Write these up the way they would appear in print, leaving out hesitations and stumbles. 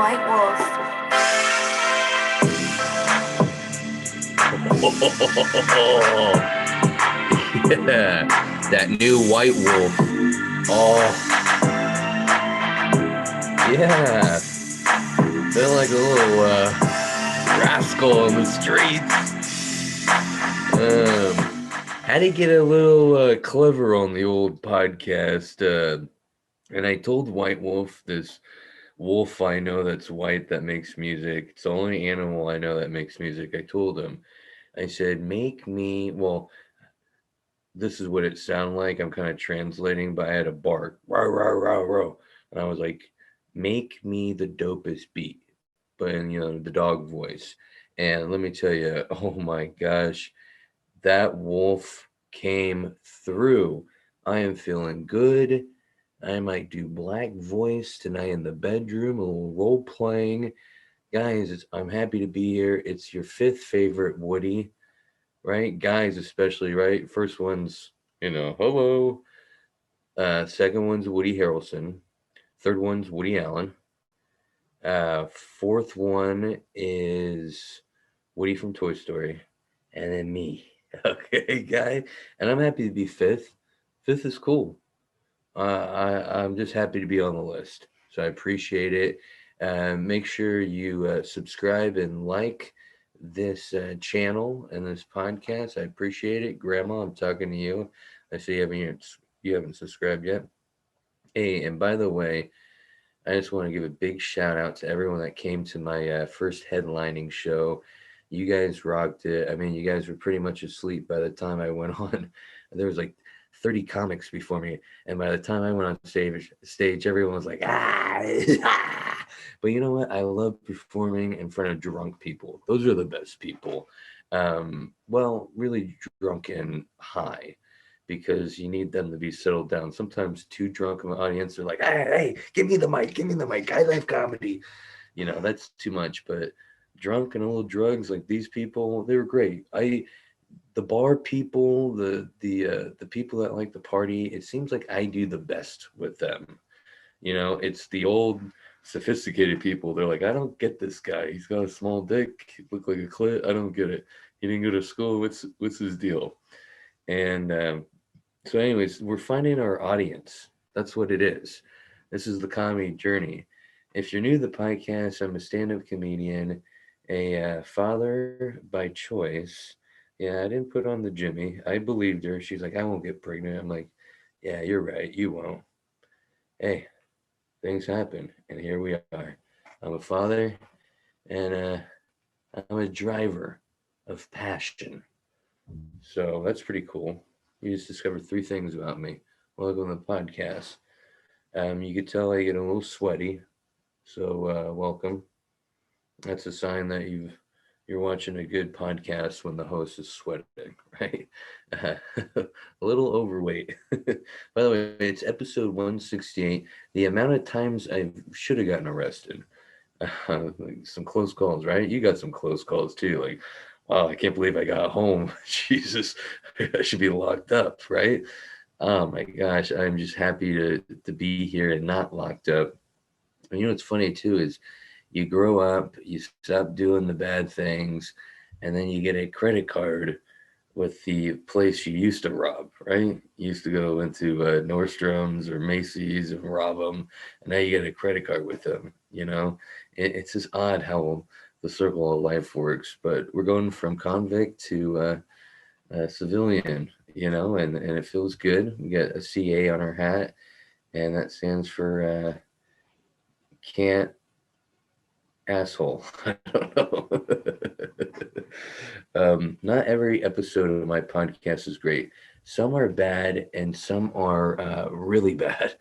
White Wolf. Yeah, that new White Wolf. Oh, yeah. Feel like a little rascal on the streets. Had to get a little clever on the old podcast. And I told White Wolf, this wolf I know that's white that makes music. It's the only animal I know that makes music. I told him, I said, make me, well, this is what it sounded like. I'm kind of translating, but I had a bark, row, row, row, row. And I was like, make me the dopest beat, but in, the dog voice. And let me tell you, oh my gosh, that wolf came through. I am feeling good. I might do black voice tonight in the bedroom, a little role playing. Guys, I'm happy to be here. It's your fifth favorite Woody, right? Guys, especially, right? First one's, hello. Second one's Woody Harrelson. Third one's Woody Allen. Fourth one is Woody from Toy Story. And then me. Okay, guy. And I'm happy to be fifth. Fifth is cool. I'm just happy to be on the list. So I appreciate it. Make sure you subscribe and like this channel and this podcast. I appreciate it. Grandma, I'm talking to you. I see you haven't subscribed yet. Hey, and by the way, I just want to give a big shout out to everyone that came to my first headlining show. You guys rocked it. I mean, you guys were pretty much asleep by the time I went on. There was like 30 comics before me, and by the time I went on stage, everyone was like, ah, ah. But you know what? I love performing in front of drunk people. Those are the best people. Well, really drunk and high, because you need them to be settled down. Sometimes too drunk in the audience are like, hey, give me the mic. I like comedy. That's too much. But drunk and a little drugs, like these people, they were great. The bar people, the people that like the party, it seems like I do the best with them. It's the old sophisticated people. They're like, I don't get this guy. He's got a small dick, he look like a clit. I don't get it. He didn't go to school. What's his deal? And so, anyways, we're finding our audience. That's what it is. This is the comedy journey. If you're new to the podcast, I'm a stand up comedian, a father by choice. Yeah, I didn't put on the Jimmy. I believed her. She's like, I won't get pregnant. I'm like, yeah, you're right. You won't. Hey, things happen. And here we are. I'm a father, and I'm a driver of passion. So that's pretty cool. You just discovered three things about me. Welcome to the podcast. You could tell I get a little sweaty, so welcome. That's a sign that you're watching a good podcast when the host is sweating, right? Uh, a little overweight. By the way, it's episode 168. The amount of times I should have gotten arrested. Like some close calls, right? You got some close calls too. Like, wow, I can't believe I got home. Jesus, I should be locked up, right? Oh my gosh, I'm just happy to be here and not locked up. And what's funny too is you grow up, you stop doing the bad things, and then you get a credit card with the place you used to rob, right? You used to go into Nordstrom's or Macy's and rob them, and now you get a credit card with them. It's just odd how the circle of life works. But we're going from convict to civilian, and it feels good. We got a CA on our hat, and that stands for can't asshole. I don't know. Not every episode of my podcast is great. Some are bad and some are really bad.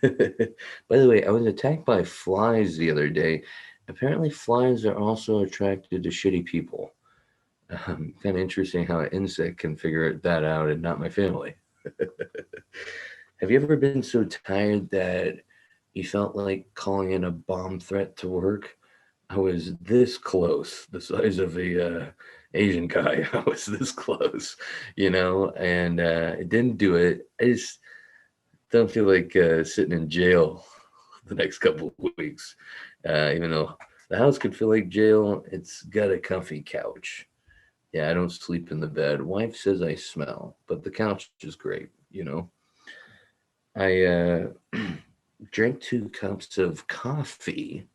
By the way, I was attacked by flies the other day. Apparently, flies are also attracted to shitty people. Kind of interesting how an insect can figure that out and not my family. Have you ever been so tired that you felt like calling in a bomb threat to work? I was this close, the size of a Asian guy. I was this close, and it didn't do it. I just don't feel like sitting in jail the next couple of weeks. Even though the house could feel like jail, it's got a comfy couch. Yeah, I don't sleep in the bed. Wife says I smell, but the couch is great. I drank 2 cups of coffee,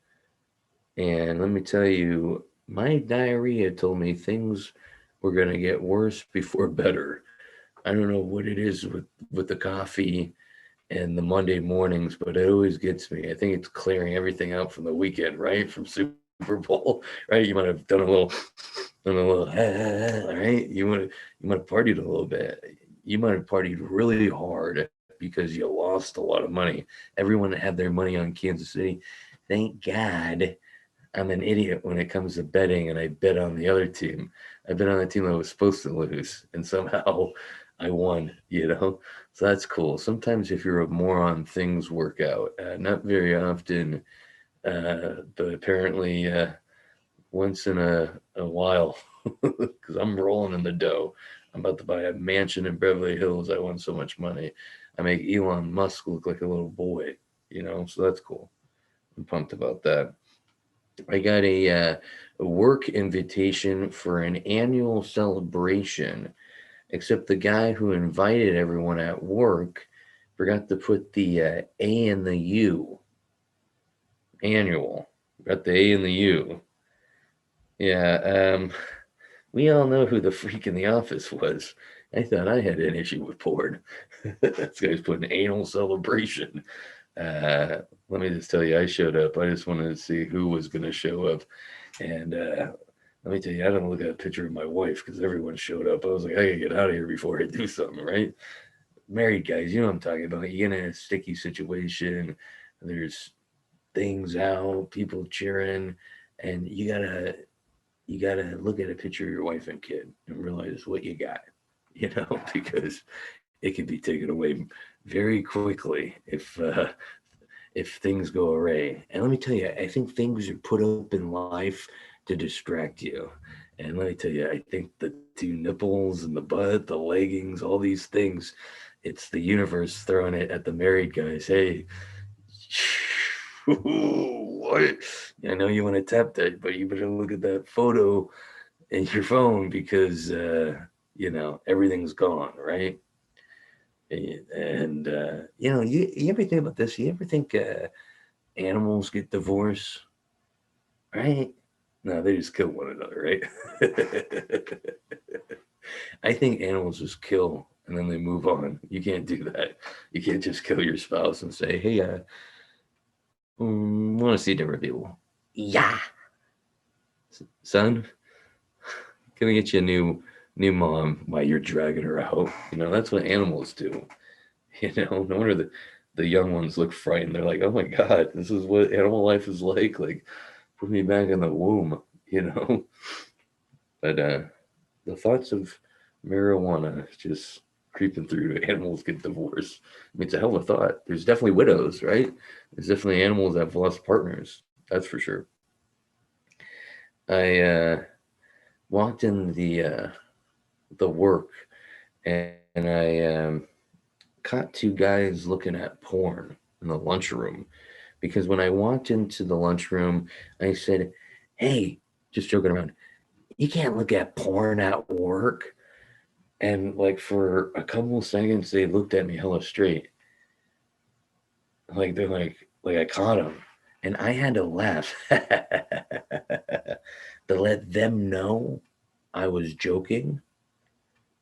and let me tell you, my diarrhea told me things were going to get worse before better. I don't know what it is with the coffee and the Monday mornings, but it always gets me. I think it's clearing everything out from the weekend, right? From Super Bowl, right? You might have done a little, right? You might have partied a little bit. You might have partied really hard because you lost a lot of money. Everyone had their money on Kansas City. Thank God I'm an idiot when it comes to betting, and I bet on the other team. I bet on the team I was supposed to lose, and somehow I won. So that's cool. Sometimes if you're a moron, things work out. Not very often, but apparently once in a while, because I'm rolling in the dough. I'm about to buy a mansion in Beverly Hills. I won so much money. I make Elon Musk look like a little boy. So that's cool. I'm pumped about that. I got a work invitation for an annual celebration, except the guy who invited everyone at work forgot to put the A and the U. Annual. Got the A and the U. Yeah, we all know who the freak in the office was. I thought I had an issue with porn. This guy's putting anal celebration. Let me just tell you, I showed up. I just wanted to see who was going to show up. And let me tell you, I don't look at a picture of my wife because everyone showed up. I was like, I gotta get out of here before I do something, right? Married guys, you know what I'm talking about. You get in a sticky situation, there's things out, people cheering, and you gotta look at a picture of your wife and kid and realize what you got, because it could be taken away very quickly if things go awry. And let me tell you, I think things are put up in life to distract you. And let me tell you, I think the 2 nipples and the butt, the leggings, all these things, it's the universe throwing it at the married guys. Hey, what? I know you want to tap that, but you better look at that photo in your phone because, everything's gone, right? And you ever think about this? You ever think animals get divorced, right? No, they just kill one another, right? I think animals just kill and then they move on. You can't do that. You can't just kill your spouse and say, "Hey, want to see different people." Yeah, son, can I get you a new mom while you're dragging her out? That's what animals do. No wonder the young ones look frightened. They're like, "Oh my god, this is what animal life is like." Like, put me back in the womb. But the thoughts of marijuana just creeping through. Animals get divorced. I mean, it's a hell of a thought. There's definitely widows, right? There's definitely animals that have lost partners. That's for sure. I walked in the work, and I caught 2 guys looking at porn in the lunchroom. Because when I walked into the lunchroom, I said, "Hey," just joking around, "you can't look at porn at work." And like for a couple of seconds, they looked at me hella straight. Like they're like I caught them. And I had to laugh to let them know I was joking.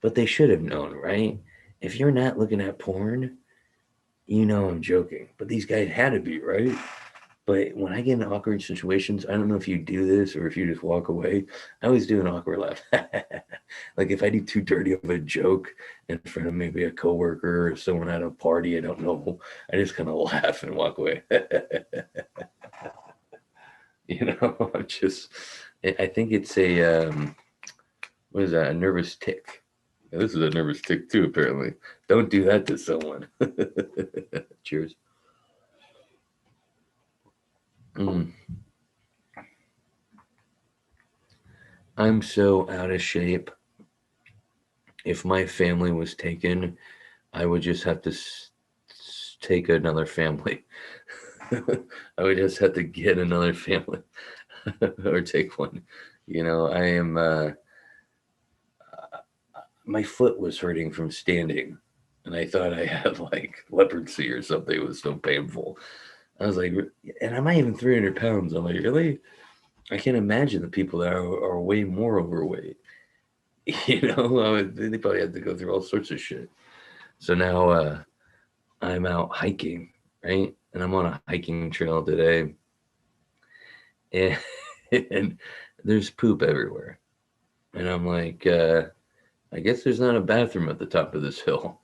But they should have known, right? If you're not looking at porn, you know I'm joking. But these guys had to be, right? But when I get in awkward situations, I don't know if you do this or if you just walk away. I always do an awkward laugh. Like if I do too dirty of a joke in front of maybe a coworker or someone at a party I don't know, I just kind of laugh and walk away. I'm just, I think it's what is that? A nervous tick. Yeah, this is a nervous tick too, apparently. Don't do that to someone. Cheers. Mm. I'm so out of shape. If my family was taken, I would just have to take another family. I would just have to get another family or take one. I am. My foot was hurting from standing, and I thought I had like leprosy or something. It was so painful. I was like, and I'm not even 300 pounds. I'm like, really? I can't imagine the people that are way more overweight. They probably had to go through all sorts of shit. So now I'm out hiking, right? And I'm on a hiking trail today, and, and there's poop everywhere. And I'm like, I guess there's not a bathroom at the top of this hill.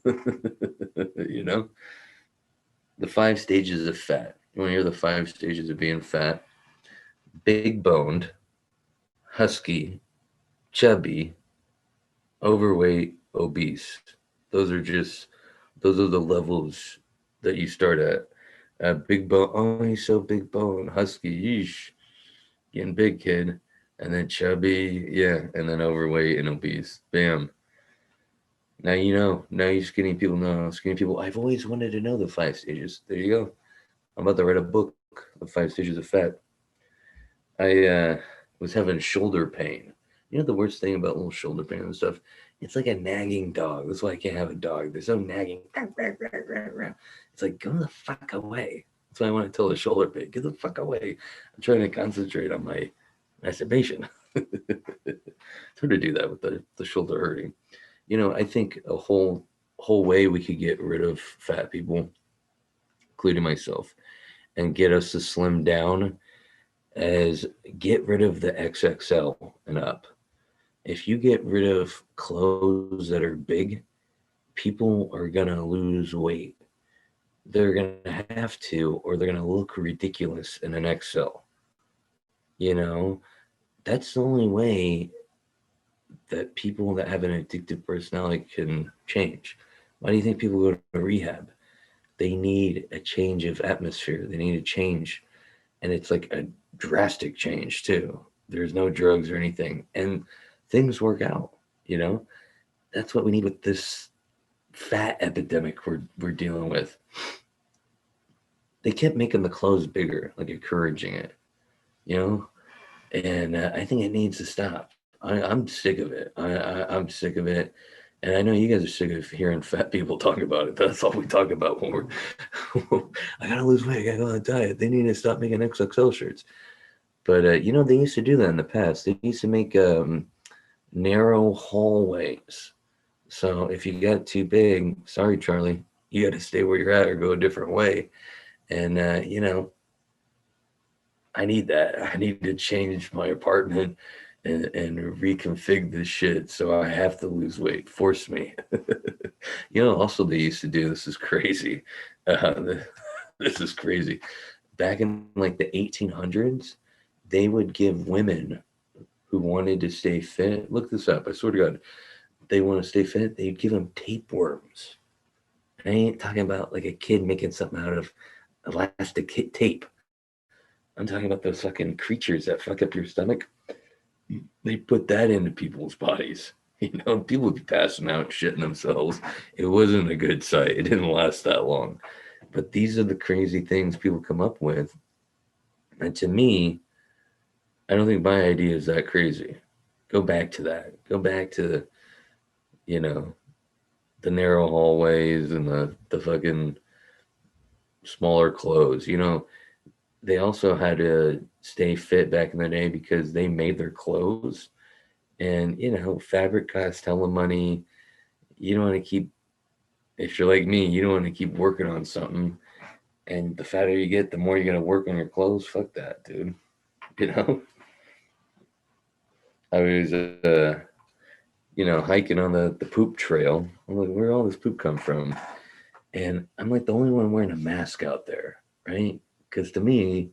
you know, the 5 stages of fat. You want to hear the 5 stages of being fat? Big boned, husky, chubby, overweight, obese. Those are just those are the levels that you start at. Big bone. Oh, he's so big bone. Husky. Yeesh. Getting big, kid. And then chubby. Yeah. And then overweight and obese. Bam. Now you know. Now you skinny people know. Skinny people. I've always wanted to know the 5 stages. There you go. I'm about to write a book, The 5 Stages of Fat. I was having shoulder pain. You know the worst thing about little shoulder pain and stuff? It's like a nagging dog. That's why I can't have a dog. There's no nagging. It's like, go the fuck away. That's why I want to tell the shoulder pain, get the fuck away. I'm trying to concentrate on my masturbation. It's hard to do that with the shoulder hurting. I think a whole way we could get rid of fat people, including myself, and get us to slim down as get rid of the XXL and up. If you get rid of clothes that are big, people are going to lose weight. They're going to have to, or they're going to look ridiculous in an XL. You know, that's the only way that people that have an addictive personality can change. Why do you think people go to rehab? They need a change of atmosphere. They need a change. And it's like a drastic change, too. There's no drugs or anything. And things work out, you know? That's what we need with this fat epidemic we're dealing with. They kept making the clothes bigger, like encouraging it, you know? And I think it needs to stop. I'm sick of it. I'm sick of it. And I know you guys are sick of hearing fat people talk about it. That's all we talk about when we're, I gotta lose weight, I gotta go on a diet. They need to stop making XXL shirts. But, they used to do that in the past. They used to make narrow hallways. So if you got too big, sorry, Charlie, you got to stay where you're at or go a different way. And, I need that. I need to change my apartment and reconfigure this shit. So I have to lose weight. Force me. Also, they used to do this is crazy. Uh, this is crazy. Back in like the 1800s, they would give women who wanted to stay fit, look this up. I swear to God, they want to stay fit, they'd give them tapeworms. I ain't talking about like a kid making something out of elastic tape. I'm talking about those fucking creatures that fuck up your stomach. They put that into people's bodies. People would be passing out, shitting themselves. It wasn't a good sight. It didn't last that long. But these are the crazy things people come up with. And to me, I don't think my idea is that crazy. Go back to that. Go back to, you know, the narrow hallways and the fucking smaller clothes. They also had to stay fit back in the day because they made their clothes, and fabric costs hella money. You don't want to keep, if you're like me, you don't want to keep working on something, and the fatter you get, the more you're gonna work on your clothes. Fuck that, dude. You know. I was hiking on the poop trail. I'm like, where all this poop come from? And I'm like the only one wearing a mask out there, right? Because to me,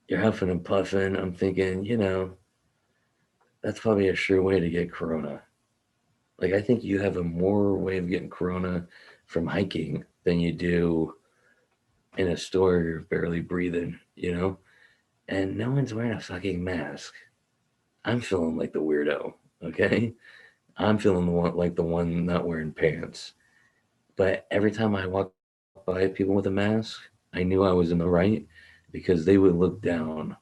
you're huffing and puffing. I'm thinking, that's probably a sure way to get corona. Like, I think you have a more way of getting corona from hiking than you do in a store you're barely breathing. And no one's wearing a fucking mask. I'm feeling like the weirdo, okay? I'm feeling the one not wearing pants. But every time I walk by people with a mask, I knew I was in the right because they would look down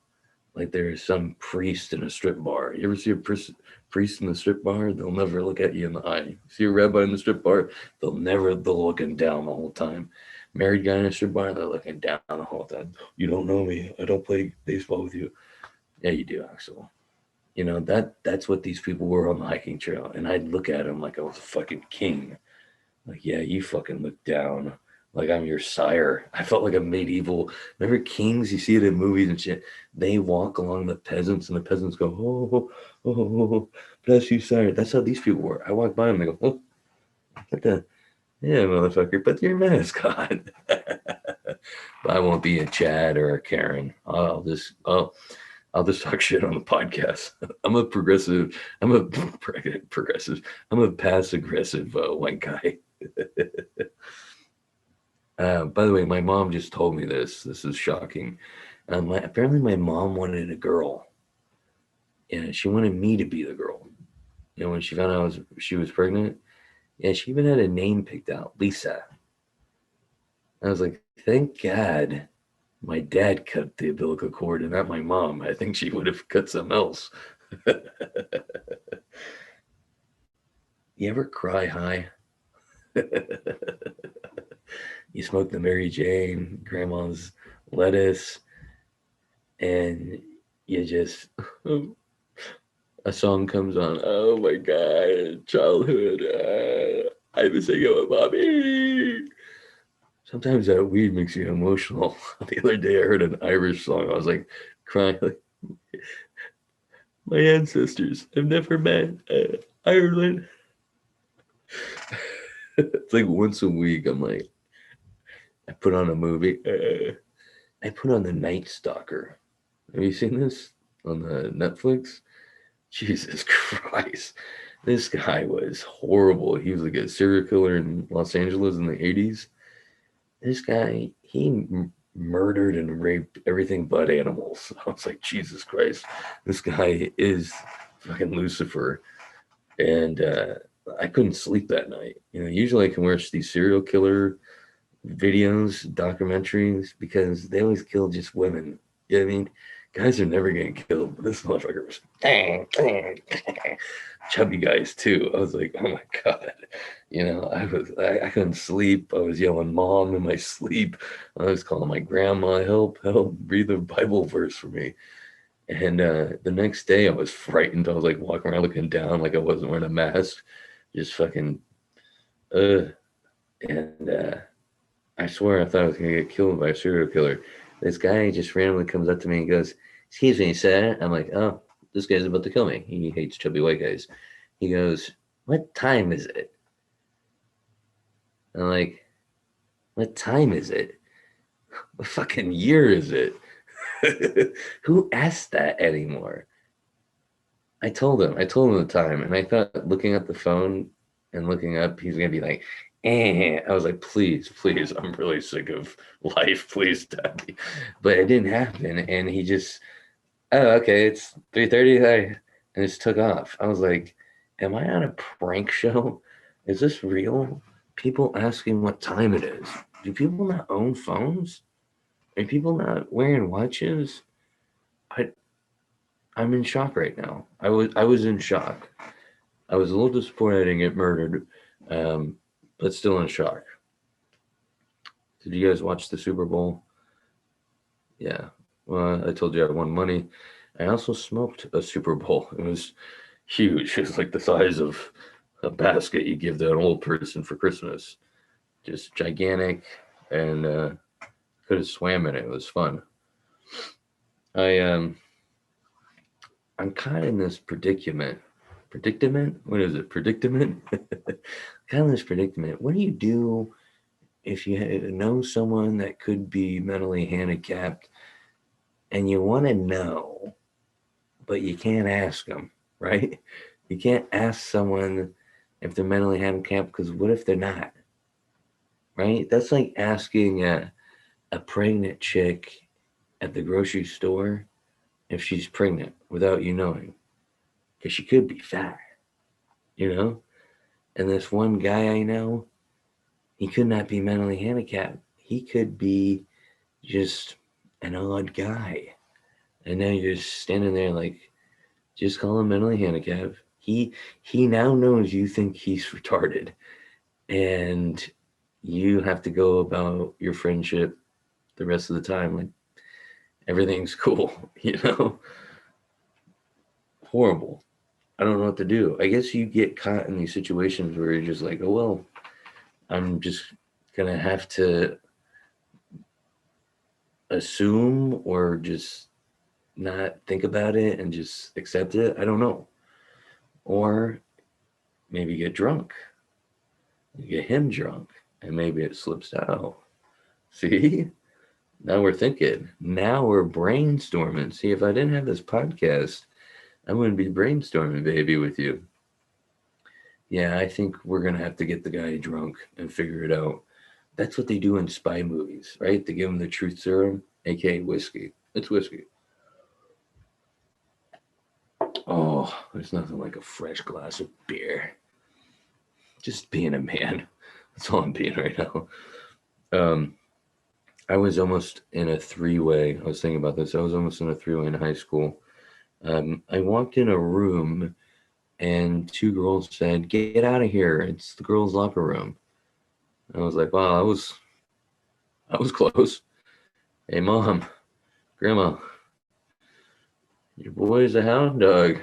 like there's some priest in a strip bar. You ever see a priest in the strip bar? They'll never look at you in the eye. See a rabbi in the strip bar? They're looking down the whole time. Married guy in a strip bar, they're looking down the whole time. You don't know me. I don't play baseball with you. Yeah, you do, Axel. You know, that's what these people were on the hiking trail. And I'd look at them like I was a fucking king. Like, yeah, you fucking look down. Like I'm your sire. I felt like a medieval. Remember kings? You see it in movies and shit. They walk along the peasants, and the peasants go, "Oh, oh, oh, oh, bless you, sire." That's how these people were. I walk by them, they go, "Oh, what the? Yeah, motherfucker, put your mask on." But I won't be a Chad or a Karen. I'll just talk shit on the podcast. I'm a progressive. I'm a progressive. I'm a passive aggressive white guy. By the way, my mom just told me this. This is shocking. Apparently, my mom wanted a girl, and she wanted me to be the girl. You know, when she found out she was pregnant, yeah, she even had a name picked out, Lisa. I was like, thank God my dad cut the umbilical cord and not my mom. I think she would have cut something else. You ever cry high? You smoke the Mary Jane, grandma's lettuce, and you just a song comes on. Oh my god, childhood. I was thinking about mommy. Sometimes that weed makes you emotional. The other day I heard an Irish song. I was like crying. Like, my ancestors. I've never met Ireland. It's like once a week. I'm like, I put on a movie. I put on The Night Stalker. Have you seen this on the Netflix? Jesus Christ. This guy was horrible. He was like a serial killer in Los Angeles in the 80s. This guy, murdered and raped everything but animals. I was like, Jesus Christ. This guy is fucking Lucifer. And I couldn't sleep that night. You know, usually I can watch these serial killer videos, documentaries, because they always kill just women. You know what I mean? Guys are never getting killed, but this motherfucker was chubby guys too. I was like, oh my god, you know, I couldn't sleep. I was yelling mom in my sleep. I was calling my grandma, help, help, read the Bible verse for me. And the next day I was frightened. I was like walking around looking down like I wasn't wearing a mask, just fucking uh and I swear I thought I was gonna get killed by a serial killer. This guy just randomly comes up to me and goes, "Excuse me, sir." I'm like, "Oh, this guy's about to kill me." He hates chubby white guys. He goes, "What time is it?" I'm like, "What time is it? What fucking year is it?" Who asks that anymore? I told him the time, and I thought looking at the phone and looking up, he's gonna be like, eh. I was like, please, please, I'm really sick of life. Please, Daddy. But it didn't happen, and he just, oh, okay, it's 3:30, and just took off. I was like, am I on a prank show? Is this real? People asking what time it is. Do people not own phones? Are people not wearing watches? I I'm in shock right now. I was in shock. I was a little disappointed I didn't get murdered, um, but still in shock. Did you guys watch the Super Bowl? Yeah. Well, I told you I won money. I also smoked a Super Bowl. It was huge. It was like the size of a basket you give to an old person for Christmas. Just gigantic, and could have swam in it. It was fun. I I'm kind of in this predicament. Predicament? What is it? Predicament? Kind of this predicament. What do you do if you know someone that could be mentally handicapped and you want to know, but you can't ask them, right? You can't ask someone if they're mentally handicapped because what if they're not, right? That's like asking a pregnant chick at the grocery store if she's pregnant without you knowing because she could be fat, you know? And this one guy I know, he could not be mentally handicapped. He could be just an odd guy. And now you're just standing there like, just call him mentally handicapped. He now knows you think he's retarded, and you have to go about your friendship the rest of the time like everything's cool, you know? Horrible. I don't know what to do. I guess you get caught in these situations where you're just like, oh well, I'm just gonna have to assume or just not think about it and just accept it. I don't know. Or maybe get drunk. You get him drunk and maybe it slips out. See? Now we're thinking. Now we're brainstorming. See, if I didn't have this podcast, I wouldn't be brainstorming, baby, with you. Yeah, I think we're gonna have to get the guy drunk and figure it out. That's what they do in spy movies, right? They give him the truth serum, aka whiskey. It's whiskey. Oh, there's nothing like a fresh glass of beer. Just being a man. That's all I'm being right now. Um, I was almost in a three-way. I was thinking about this. I was almost in a three-way in high school. I walked in a room and two girls said, "Get out of here! It's the girls' locker room." I was like, "Wow, I was close." Hey, mom, grandma, your boy's a hound dog.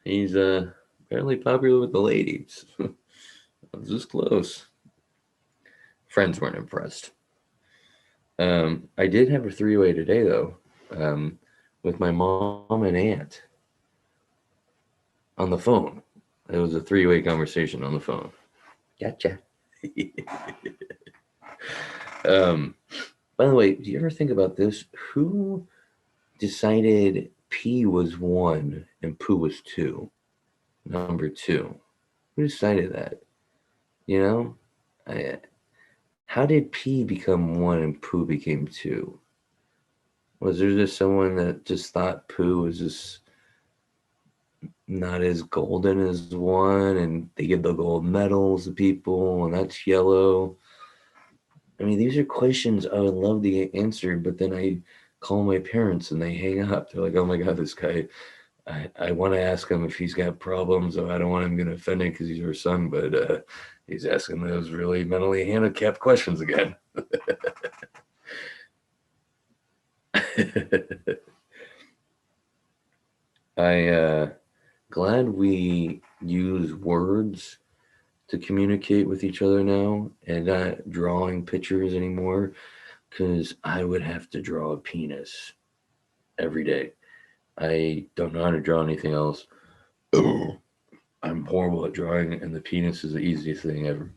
He's apparently popular with the ladies. I was this close. Friends weren't impressed. I did have a three-way today though, um, with my mom and aunt on the phone. It was a three-way conversation on the phone. Gotcha. um, by the way, do you ever think about this? Who decided P was one and Pooh was two? Number two. Who decided that? You know, I, how did P become one and Pooh became two? Was there just someone that just thought Pooh was just not as golden as one, and they give the gold medals to people, and that's yellow? I mean, these are questions I would love to get answered, but then I call my parents and they hang up. They're like, "Oh my god, this guy." I want to ask him if he's got problems. So I don't want him getting offended because he's our son, but he's asking those really mentally handicapped questions again. I glad we use words to communicate with each other now and not drawing pictures anymore because I would have to draw a penis every day. I don't know how to draw anything else. I'm horrible at drawing, and the penis is the easiest thing ever.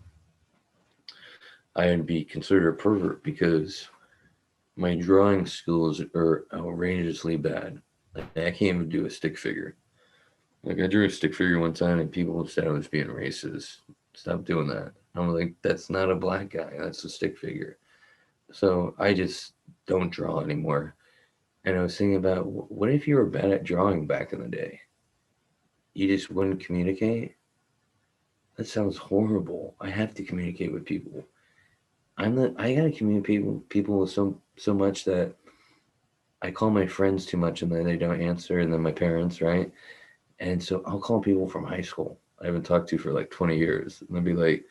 I'd be considered a pervert because my drawing skills are outrageously bad. Like, I can't even do a stick figure. Like, I drew a stick figure one time, and people said I was being racist. Stop doing that. I'm like, that's not a black guy. That's a stick figure. So I just don't draw anymore. And I was thinking about, what if you were bad at drawing back in the day? You just wouldn't communicate? That sounds horrible. I have to communicate with people. I gotta communicate with people so much that I call my friends too much and then they don't answer, and then my parents, right? And so I'll call people from high school I haven't talked to for like 20 years. And they'll be like,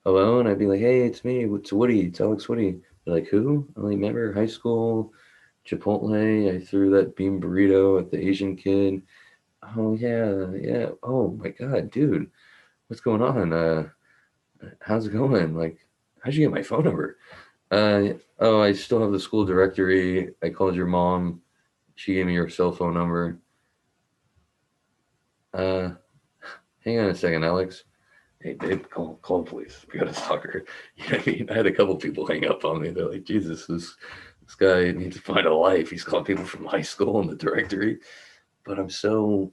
hello? And I'd be like, hey, it's me. It's Woody. It's Alex Woody. They're like, who? I'm like, remember high school, Chipotle? I threw that bean burrito at the Asian kid. Oh, yeah. Yeah. Oh, my God, dude. What's going on? How's it going? Like, how'd you get my phone number? Oh, I still have the school directory. I called your mom. She gave me your cell phone number. Uh, hang on a second, Alex. Hey, babe, call the police. We got a stalker. You know what I mean? I had a couple people hang up on me. They're like, Jesus, this guy needs to find a life. He's calling people from high school in the directory. But I'm so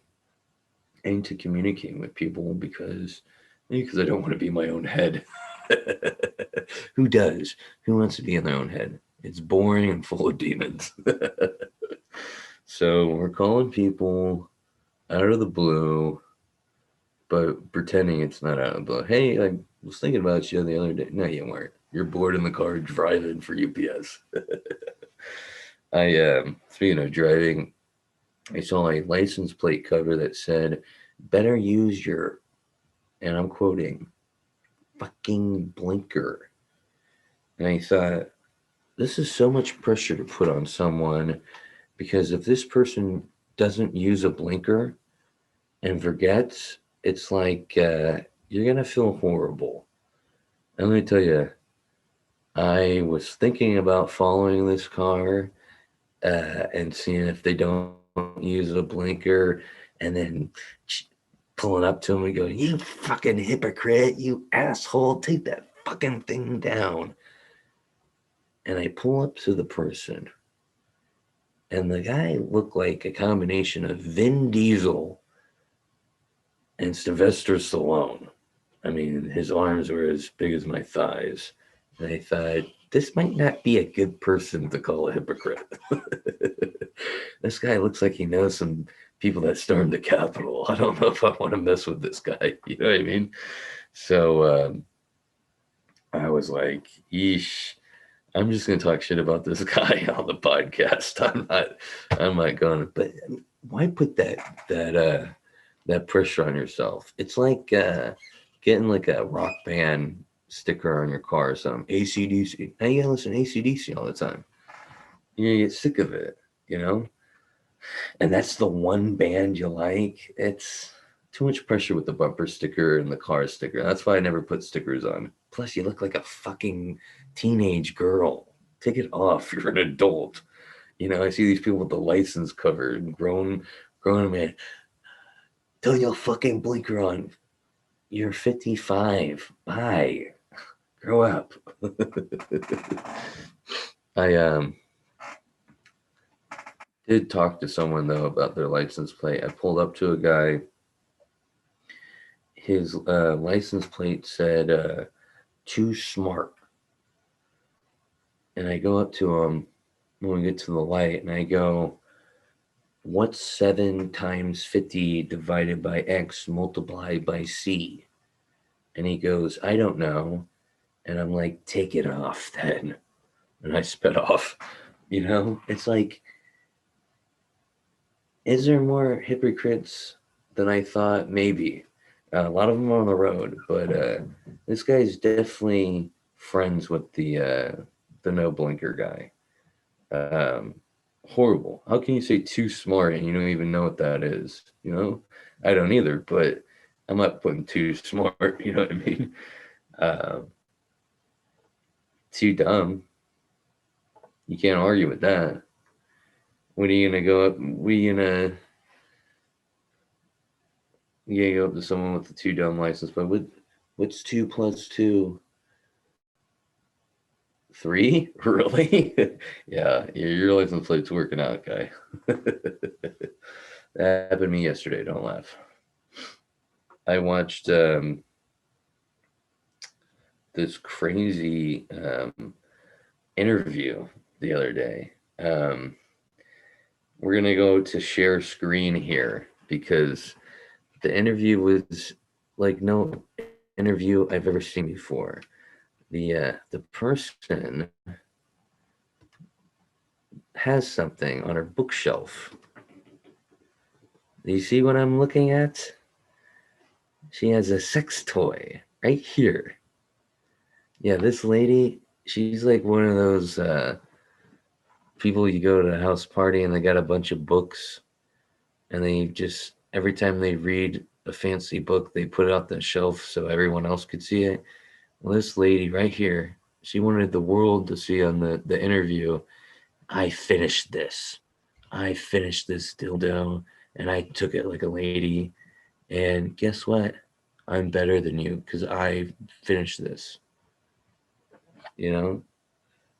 into communicating with people because maybe because I don't want to be my own head. Who does? Who wants to be in their own head? It's boring and full of demons. So we're calling people out of the blue, but pretending it's not out of the blue. Hey, like, was thinking about you the other day. No, you weren't. You're bored in the car driving for UPS. Speaking of driving, I saw a license plate cover that said, "Better use your," and I'm quoting, "fucking blinker." And I thought, this is so much pressure to put on someone, because if this person doesn't use a blinker and forgets, it's like you're gonna feel horrible. And let me tell you, I was thinking about following this car and seeing if they don't use a blinker, and then pulling up to them and going, "You fucking hypocrite, you asshole, take that fucking thing down." And I pull up to the person, and the guy looked like a combination of Vin Diesel and Sylvester Stallone. I mean, his arms were as big as my thighs. And I thought, this might not be a good person to call a hypocrite. This guy looks like he knows some people that stormed the Capitol. I don't know if I want to mess with this guy. You know what I mean? So I was like, yeesh. I'm just gonna talk shit about this guy on the podcast. I'm not going. But why put that pressure on yourself? It's like getting like a rock band sticker on your car or something. ACDC. Now you gotta listen to ACDC all the time. You're gonna get sick of it, you know? And that's the one band you like. It's too much pressure with the bumper sticker and the car sticker. That's why I never put stickers on. Plus, you look like a fucking teenage girl. Take it off. You're an adult. You know, I see these people with the license covered, grown man. Turn your fucking blinker on. You're 55. Bye. Grow up. I did talk to someone though about their license plate. I pulled up to a guy. His license plate said "too smart," and I go up to him when we get to the light, and I go, "What's 7 times 50 divided by X multiplied by C?" And he goes, "I don't know." And I'm like, "Take it off then." And I sped off. You know, it's like, is there more hypocrites than I thought? Maybe. A lot of them are on the road, but this guy's definitely friends with the no blinker guy. Um, Horrible. How can you say too smart and you don't even know what that is? You know, I don't either, but I'm not putting too smart. You know what I mean? Uh, Too dumb. You can't argue with that. When are you gonna go up? You gonna go up to someone with the too dumb license? But what's 2 plus 2? 3? Really? Yeah, your license plate's working out, guy. That happened to me yesterday. Don't laugh. I watched this crazy interview the other day. We're gonna go to share screen here because the interview was like no interview I've ever seen before. The person has something on her bookshelf. Do you see what I'm looking at? She has a sex toy right here. Yeah, this lady, she's like one of those people you go to a house party and they got a bunch of books and they just every time they read a fancy book, they put it out the shelf so everyone else could see it. Well, this lady right here, she wanted the world to see on the interview. I finished this. I finished this dildo and I took it like a lady. And guess what? I'm better than you because I finished this. You know,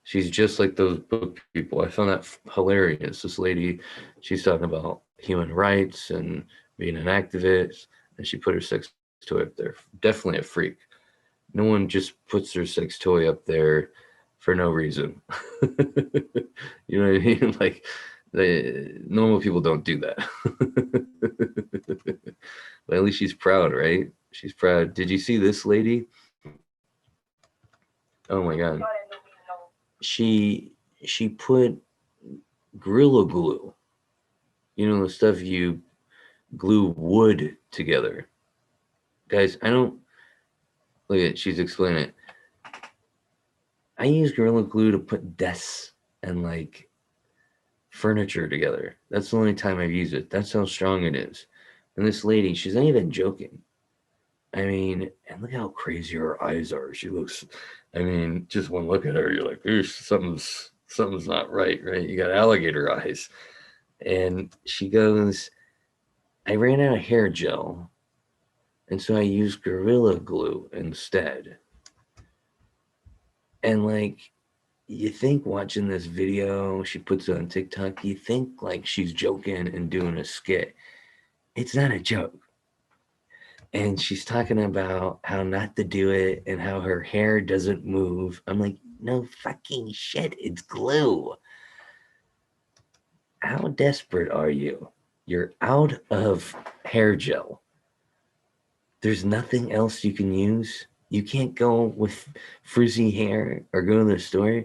she's just like those book people. I found that hilarious. This lady, she's talking about human rights and being an activist, and she put her sex toy up there. Definitely a freak. No one just puts their sex toy up there for no reason. You know what I mean? Like, normal people don't do that. But at least she's proud, right? She's proud. Did you see this lady? Oh my god. She put Gorilla Glue. You know the stuff you glue wood together. Guys, I don't look at she's explaining it. I use Gorilla Glue to put desks and like furniture together. That's the only time I've used it. That's how strong it is. And this lady, she's not even joking. I mean, and look how crazy her eyes are. She looks, I mean, just one look at her, you're like, something's not right, right? You got alligator eyes. And she goes, I ran out of hair gel, and so I used Gorilla Glue instead. And like, you think watching this video, she puts it on TikTok, you think like she's joking and doing a skit. It's not a joke. And she's talking about how not to do it and how her hair doesn't move. I'm like, no fucking shit, it's glue. How desperate are you? You're out of hair gel. There's nothing else you can use. You can't go with frizzy hair or go to the store.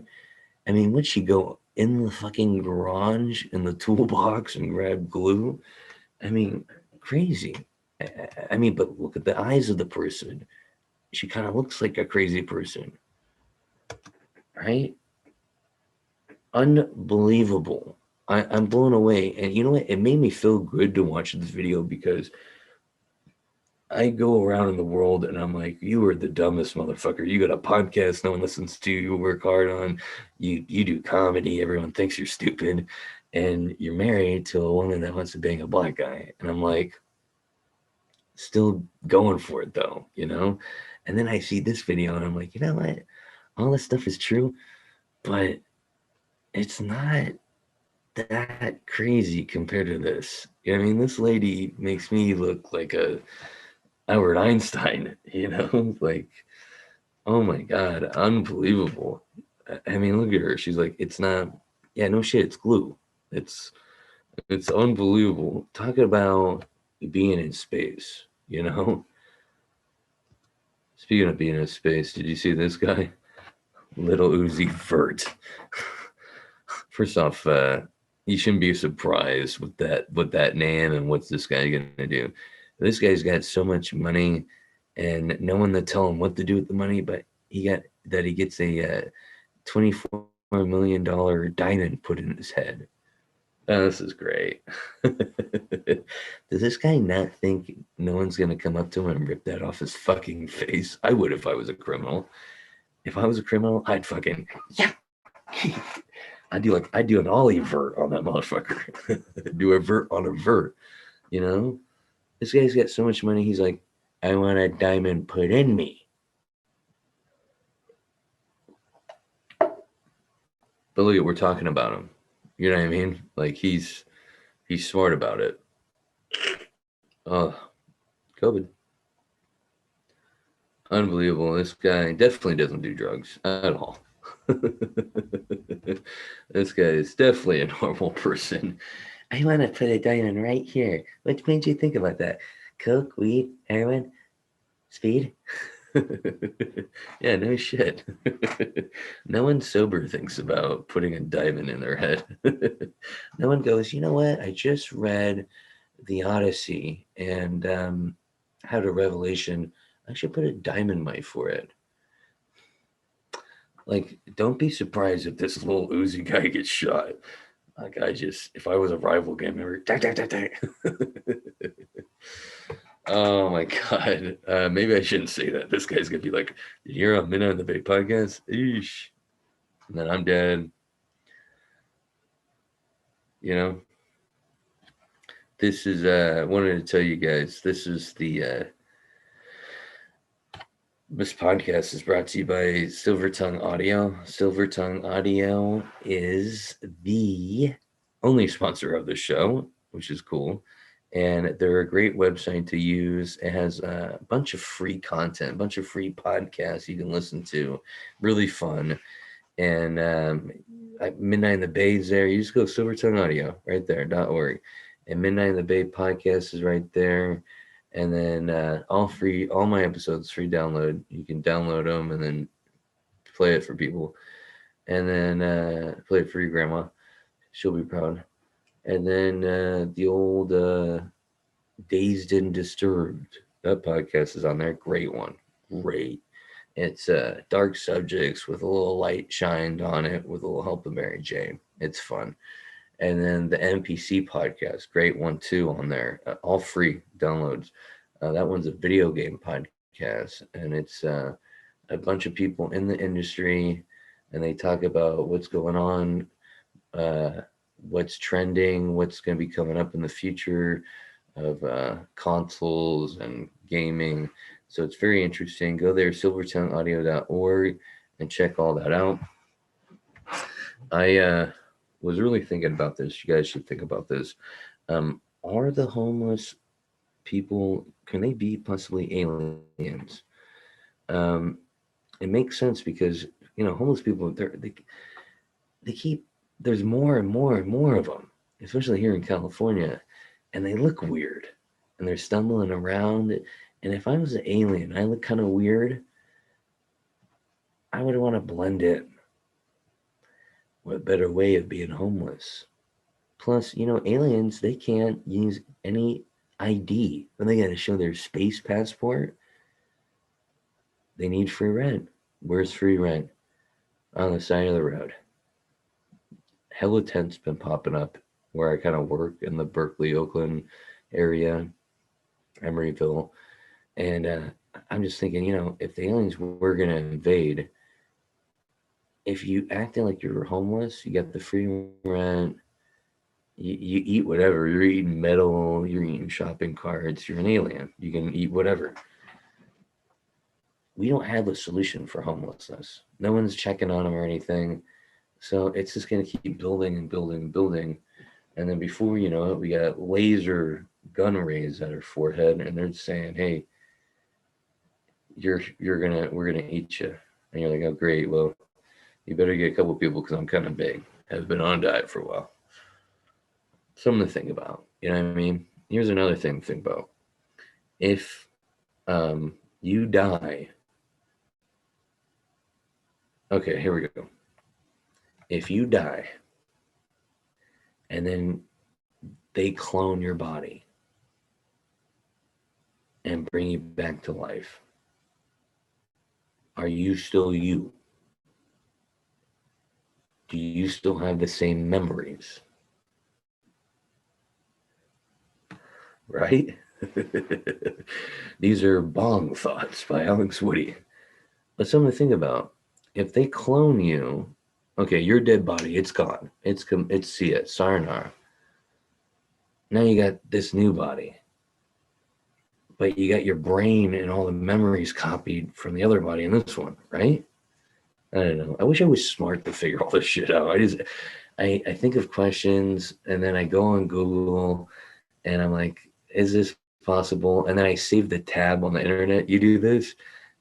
I mean, would she go in the fucking garage in the toolbox and grab glue? I mean, crazy. I mean, but look at the eyes of the person. She kind of looks like a crazy person, right? Unbelievable. I'm blown away. And you know what? It made me feel good to watch this video because I go around in the world and I'm like, you are the dumbest motherfucker. You got a podcast no one listens to, you work hard on, you do comedy, everyone thinks you're stupid, and you're married to a woman that wants to bang a black guy. And I'm like, still going for it though, you know? And then I see this video and I'm like, you know what? All this stuff is true, but it's not that crazy compared to this. I mean, this lady makes me look like a Albert Einstein, you know? Like, oh my God, unbelievable. I mean, look at her. She's like, it's not, yeah, no shit, it's glue. It's it's unbelievable. Talking about being in space, you know? Speaking of being in space, did you see this guy? Little Uzi Vert. First off, you shouldn't be surprised with that name and what's this guy gonna do. This guy's got so much money and no one to tell him what to do with the money, but he gets a $24 million diamond put in his head. Oh, this is great. Does this guy not think no one's gonna come up to him and rip that off his fucking face? I would if I was a criminal. If I was a criminal, I'd fucking yeah. I'd do an ollie vert on that motherfucker. Do a vert on a vert, you know? This guy's got so much money, he's like, I want a diamond put in me. But look at we're talking about him. You know what I mean? Like he's smart about it. Oh, COVID. Unbelievable. This guy definitely doesn't do drugs at all. This guy is definitely a normal person. I want to put a diamond right here. What made you think about that? Coke, weed, heroin, speed? Yeah, no shit. No one sober thinks about putting a diamond in their head. No one goes, you know what? I just read the Odyssey and had a revelation. I should put a diamond in my forehead. Like, don't be surprised if this little Uzi guy gets shot. Like, if I was a rival gang member, oh my God. Maybe I shouldn't say that. This guy's going to be like, you're on Midnight in the Bay podcast? Eesh. And then I'm dead. You know, this is, I wanted to tell you guys, this is this podcast is brought to you by Silver Tongue Audio. Silver Tongue Audio is the only sponsor of the show, which is cool. And they're a great website to use. It has a bunch of free content, a bunch of free podcasts you can listen to. Really fun. And Midnight in the Bay is there. You just go Silver Tongue Audio right there, .org. And Midnight in the Bay podcast is right there. And then all my episodes free download. You can download them and then play it for people, and then play it for your grandma. She'll be proud. And then the old Dazed and Disturbed. That podcast is on there. Great one. Great. It's dark subjects with a little light shined on it with a little help of Mary Jane. It's fun. And then the NPC podcast, great one too on there. All free downloads. That one's a video game podcast, and it's a bunch of people in the industry, and they talk about what's going on, uh, what's trending, what's going to be coming up in the future of consoles and gaming. So it's very interesting. Go there, silvertongueaudio.org, and check all that out. I was really thinking about this. You guys should think about this. Are the homeless people, can they be possibly aliens? It makes sense because, homeless people, they keep, there's more and more and more of them, especially here in California, and they look weird and they're stumbling around. And if I was an alien, I look kind of weird, I would want to blend in. What better way of being homeless? Plus, aliens, they can't use any ID. When they got to show their space passport, they need free rent. Where's free rent? On the side of the road. Hella tents been popping up where I kind of work in the Berkeley, Oakland area, Emeryville. And I'm just thinking, if the aliens were going to invade, if you acted like you were homeless, you got the free rent, you eat whatever, you're eating metal, you're eating shopping carts, you're an alien, you can eat whatever. We don't have a solution for homelessness. No one's checking on them or anything. So it's just going to keep building and building and building. And then before you know it, we got laser gun rays at our forehead, and they're saying, "Hey, we're gonna eat you." And you're like, "Oh, great. Well, you better get a couple of people because I'm kind of big. I've been on diet for a while." Something to think about. You know what I mean? Here's another thing to think about. If you die, okay, here we go. If you die and then they clone your body and bring you back to life, are you still you? Do you still have the same memories? Right? These are bong thoughts by Alex Woody. But something to think about. If they clone you, okay, your dead body, it's gone. It's see it, sayonara. Now you got this new body. But you got your brain and all the memories copied from the other body in this one, right? I don't know. I wish I was smart to figure all this shit out. I think of questions and then I go on Google and I'm like, is this possible? And then I save the tab on the internet. You do this,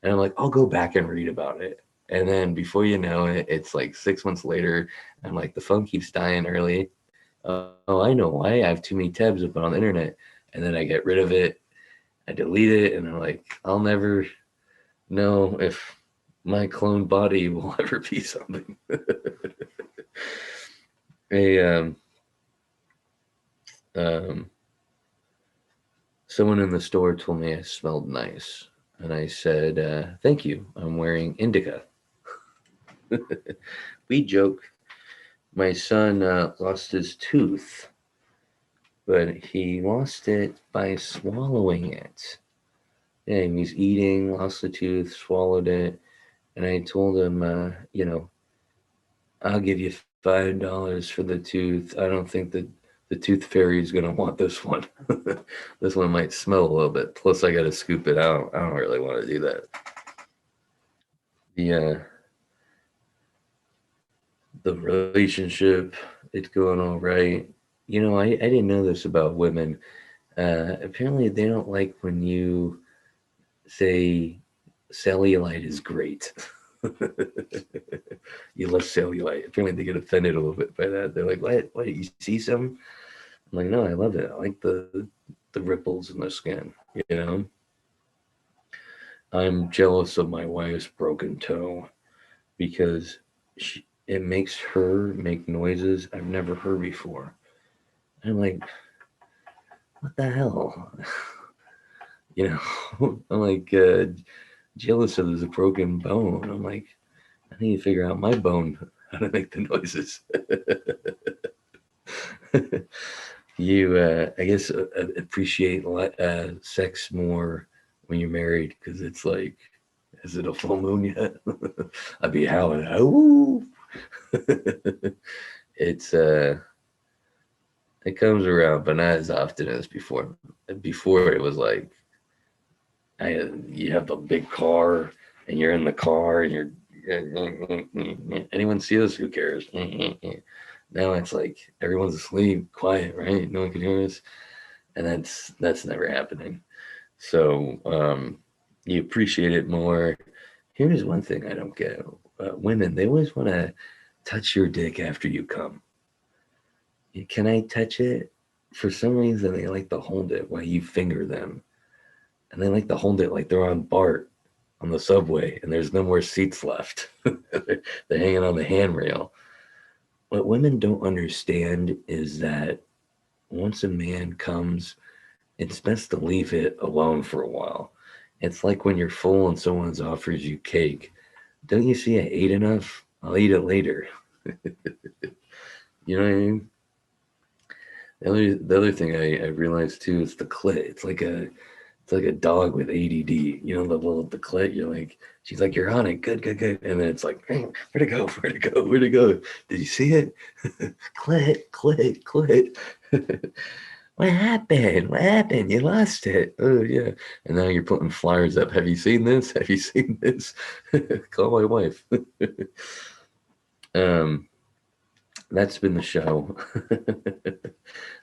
and I'm like, I'll go back and read about it. And then before you know it, it's like 6 months later. I'm like, the phone keeps dying early. Oh, I know why. I have too many tabs open on the internet. And then I get rid of it. I delete it, and I'm like, I'll never know if my cloned body will ever be something. Someone in the store told me I smelled nice, and I said, thank you. I'm wearing indica. We joke. My son lost his tooth, but he lost it by swallowing it. Yeah, he was eating, lost the tooth, swallowed it, and I told him, I'll give you $5 for the tooth. I don't think that the tooth fairy is gonna want this one. This one might smell a little bit. Plus, I gotta scoop it out. I don't really want to do that. The relationship, it's going all right. I didn't know this about women. Apparently, they don't like when you say cellulite is great. You love cellulite. Apparently, they get offended a little bit by that. They're like, "What? What? You see some?" I'm like, "No, I love it. I like the ripples in the skin." I'm jealous of my wife's broken toe. because it makes her make noises I've never heard before. And I'm like, what the hell? You know, I'm like, Jayla said there's a broken bone. I'm like, I need to figure out my bone how to make the noises. You, I guess, appreciate sex more when you're married because it's like, is it a full moon yet? I'd be howling. Ooh. It's it comes around, but not as often as before. Before it was like, you have the big car, and you're in the car, and you're anyone see this? Who cares? Now it's like everyone's asleep, quiet, right? No one can hear us, and that's never happening. So you appreciate it more. Here's one thing I don't get: women, they always want to touch your dick after you come. Can I touch it? For some reason, they like to hold it while you finger them, and they like to hold it like they're on BART on the subway, and there's no more seats left. They're hanging on the handrail. What women don't understand is that once a man comes, it's best to leave it alone for a while. It's like when you're full and someone offers you cake. Don't you see I ate enough? I'll eat it later. You know what I mean? The other thing I realized too is the clit. It's like a dog with ADD. You know, the clit. You're like, she's like, you're on it, good, good, good, and then it's like, where'd it go? Where'd it go? Where'd it go? Did you see it? Clit, clit, clit. What happened? What happened? You lost it. Oh yeah. And now you're putting flyers up. Have you seen this? Have you seen this? Call my wife. um, that's been the show.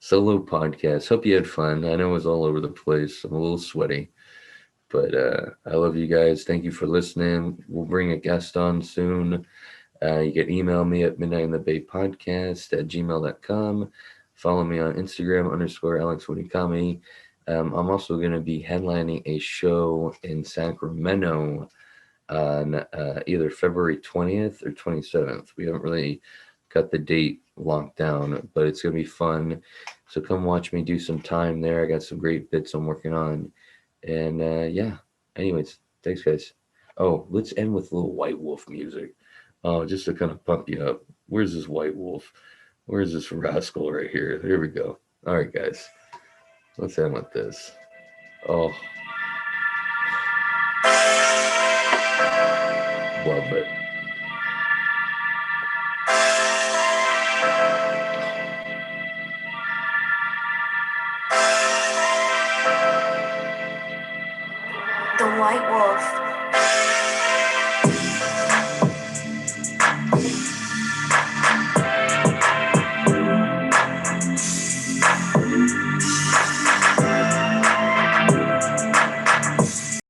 Solo podcast. Hope you had fun. I know it was all over the place. I'm a little sweaty, but I love you guys. Thank you for listening. We'll bring a guest on soon. You can email me at midnightinthebay@gmail.com. Follow me on Instagram _AlexWoodyComedy. I'm also going to be headlining a show in Sacramento on either February 20th or 27th. We haven't really got the date locked down, but it's going to be fun. So come watch me do some time there. I got some great bits I'm working on. And yeah, anyways, thanks, guys. Oh, let's end with a little White Wolf music. Just to kind of pump you up. Where's this White Wolf? Where's this rascal right here? There we go. All right, guys. Let's end with this. Oh, love it. The White Wolf.